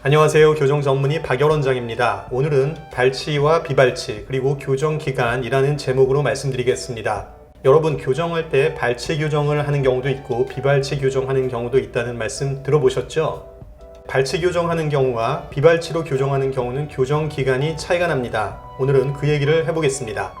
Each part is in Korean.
안녕하세요. 교정 전문의 박열원장입니다. 오늘은 발치와 비발치 그리고 교정기간이라는 제목으로 말씀드리겠습니다. 여러분, 교정할 때 발치 교정을 하는 경우도 있고 비발치 교정하는 경우도 있다는 말씀 들어보셨죠? 발치 교정하는 경우와 비발치로 교정하는 경우는 교정기간이 차이가 납니다. 오늘은 그 얘기를 해보겠습니다.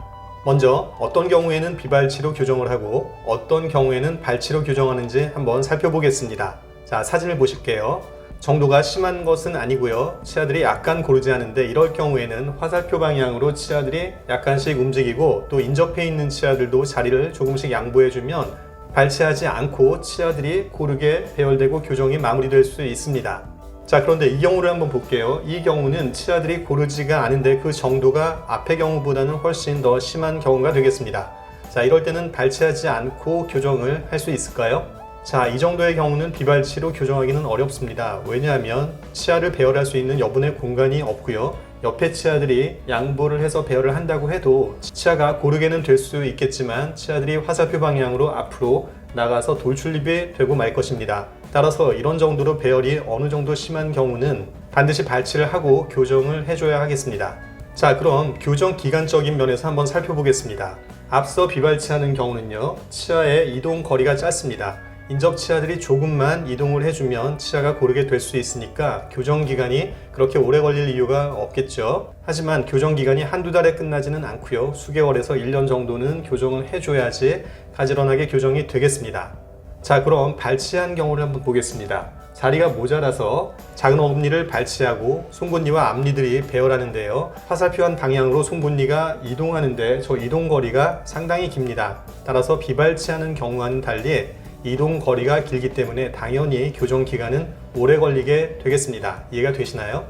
먼저 어떤 경우에는 비발치로 교정을 하고 어떤 경우에는 발치로 교정하는지 한번 살펴보겠습니다. 자, 사진을 보실게요. 정도가 심한 것은 아니고요. 치아들이 약간 고르지 않은데 이럴 경우에는 화살표 방향으로 치아들이 약간씩 움직이고 또 인접해 있는 치아들도 자리를 조금씩 양보해주면 발치하지 않고 치아들이 고르게 배열되고 교정이 마무리될 수 있습니다. 자, 그런데 이 경우를 한번 볼게요. 이 경우는 치아들이 고르지가 않은데 그 정도가 앞의 경우보다는 훨씬 더 심한 경우가 되겠습니다. 자, 이럴 때는 발치하지 않고 교정을 할 수 있을까요? 자, 이 정도의 경우는 비발치로 교정하기는 어렵습니다. 왜냐하면 치아를 배열할 수 있는 여분의 공간이 없고요. 옆에 치아들이 양보를 해서 배열을 한다고 해도 치아가 고르게는 될 수 있겠지만 치아들이 화살표 방향으로 앞으로 나가서 돌출입이 되고 말 것입니다. 따라서 이런 정도로 배열이 어느 정도 심한 경우는 반드시 발치를 하고 교정을 해줘야 하겠습니다. 자, 그럼 교정 기간적인 면에서 한번 살펴보겠습니다. 앞서 비발치하는 경우는요, 치아의 이동 거리가 짧습니다. 인접 치아들이 조금만 이동을 해주면 치아가 고르게 될 수 있으니까 교정기간이 그렇게 오래 걸릴 이유가 없겠죠. 하지만 교정기간이 한두 달에 끝나지는 않고요. 수개월에서 1년 정도는 교정을 해줘야지 가지런하게 교정이 되겠습니다. 자, 그럼 발치한 경우를 한번 보겠습니다. 자리가 모자라서 작은 어금니를 발치하고 송곳니와 앞니들이 배열하는데요. 화살표한 방향으로 송곳니가 이동하는데 저 이동거리가 상당히 깁니다. 따라서 비발치하는 경우와는 달리 이동 거리가 길기 때문에 당연히 교정 기간은 오래 걸리게 되겠습니다. 이해가 되시나요?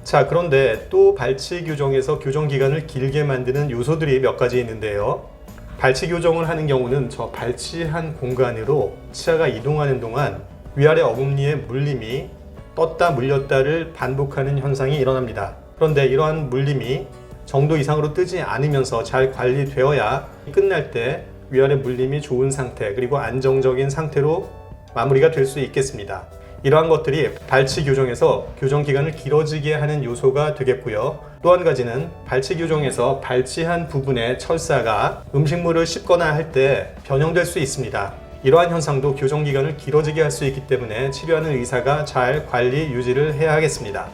자, 그런데 또 발치 교정에서 교정 기간을 길게 만드는 요소들이 몇 가지 있는데요. 발치 교정을 하는 경우는 저 발치한 공간으로 치아가 이동하는 동안 위아래 어금니의 물림이 떴다 물렸다를 반복하는 현상이 일어납니다. 그런데 이러한 물림이 정도 이상으로 뜨지 않으면서 잘 관리되어야 끝날 때 위아래 물림이 좋은 상태 그리고 안정적인 상태로 마무리가 될 수 있겠습니다. 이러한 것들이 발치 교정에서 교정 기간을 길어지게 하는 요소가 되겠고요. 또 한 가지는 발치 교정에서 발치한 부분의 철사가 음식물을 씹거나 할 때 변형될 수 있습니다. 이러한 현상도 교정 기간을 길어지게 할 수 있기 때문에 치료하는 의사가 잘 관리 유지를 해야 하겠습니다.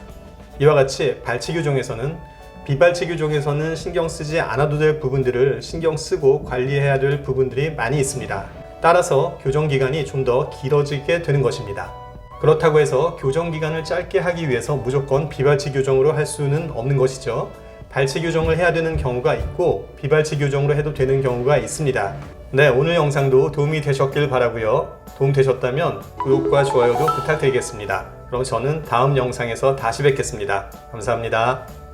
이와 같이 발치 교정에서는 비발치 교정에서는 신경 쓰지 않아도 될 부분들을 신경 쓰고 관리해야 될 부분들이 많이 있습니다. 따라서 교정 기간이 좀 더 길어지게 되는 것입니다. 그렇다고 해서 교정 기간을 짧게 하기 위해서 무조건 비발치 교정으로 할 수는 없는 것이죠. 발치 교정을 해야 되는 경우가 있고 비발치 교정으로 해도 되는 경우가 있습니다. 네, 오늘 영상도 도움이 되셨길 바라고요. 도움 되셨다면 구독과 좋아요도 부탁드리겠습니다. 그럼 저는 다음 영상에서 다시 뵙겠습니다. 감사합니다.